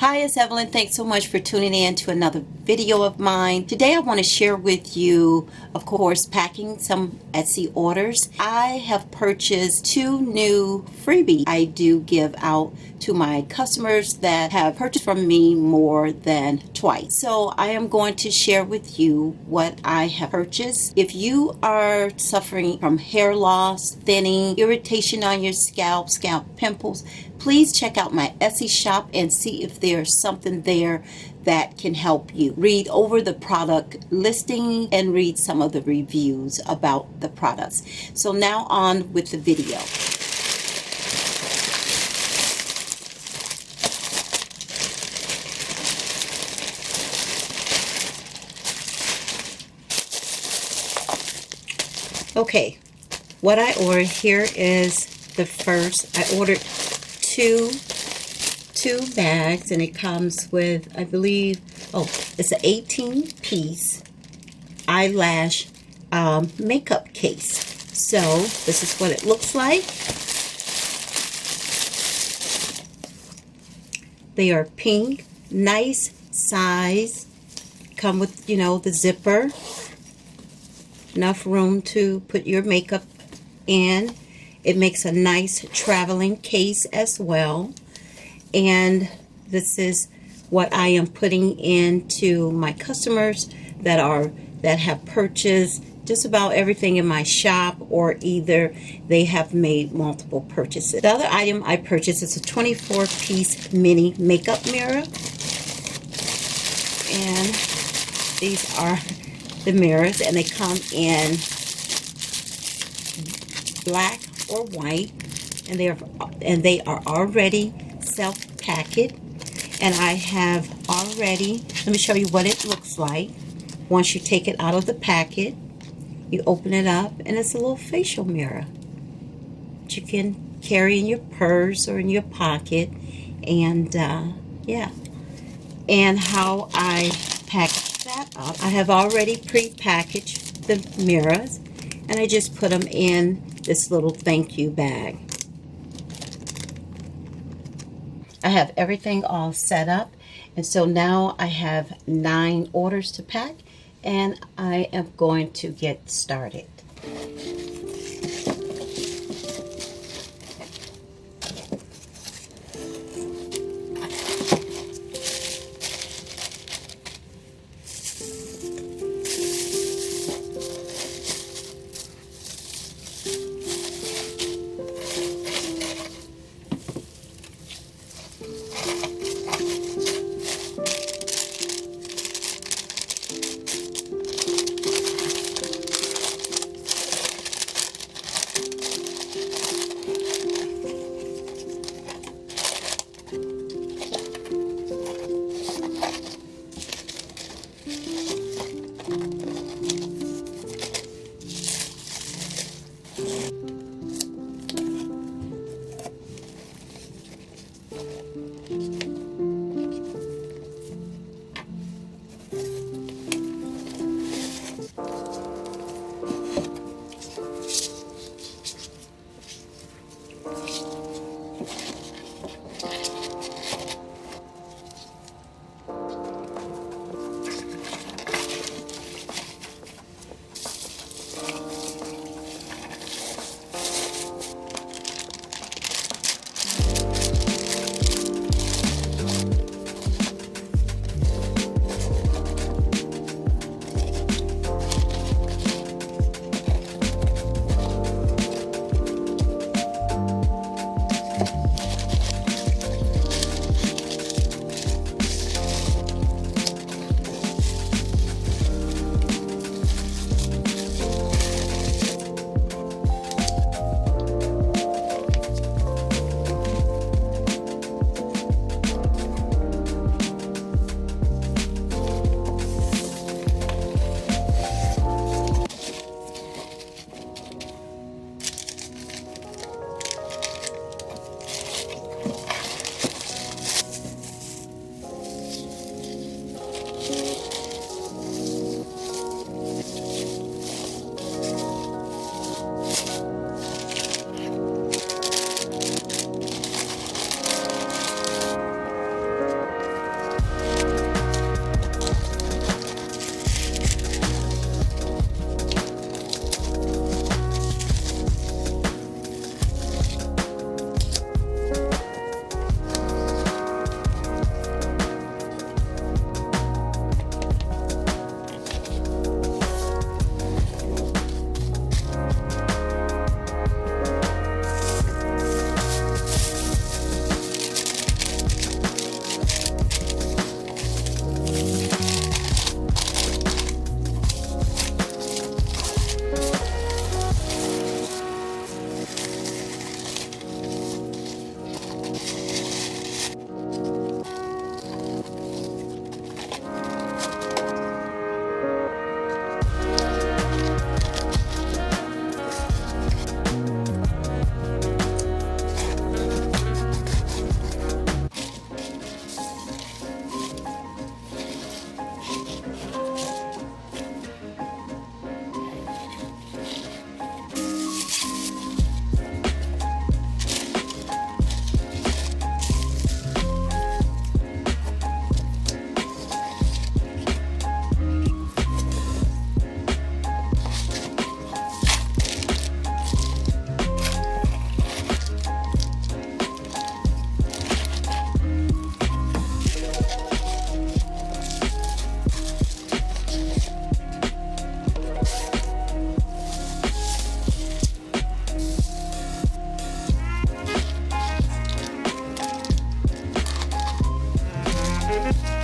Hi, it's Evelyn. Thanks so much for tuning in to another video of mine. Today I want to share with you, of course, packing some Etsy orders. I have purchased 2 new freebies I do give out to my customers that have purchased from me more than twice. So I am going to share with you what I have purchased. If you are suffering from hair loss, thinning, irritation on your scalp pimples, please check out my Etsy shop and see if there's something there that can help you. Read over the product listing and read some of the reviews about the products. So now on with the video. Okay, what I ordered here is the first. I ordered two bags, and it comes with, I believe, it's an 18-piece eyelash makeup case. So this is what it looks like. They are pink, nice size, come with, the zipper, enough room to put your makeup in. It makes a nice traveling case as well. And this is what I am putting into my customers that have purchased just about everything in my shop, or either they have made multiple purchases. The other item I purchased is a 24-piece mini makeup mirror. And these are the mirrors, and they come in black or white, and they are already self-packed. And I have already, let me show you what it looks like. Once you take it out of the packet, you open it up, and it's a little facial mirror that you can carry in your purse or in your pocket. And yeah, and how I package that up, I have already pre-packaged the mirrors, and I just put them in this little thank you bag. I have everything all set up, and so now I have 9 orders to pack, and I am going to get started. you.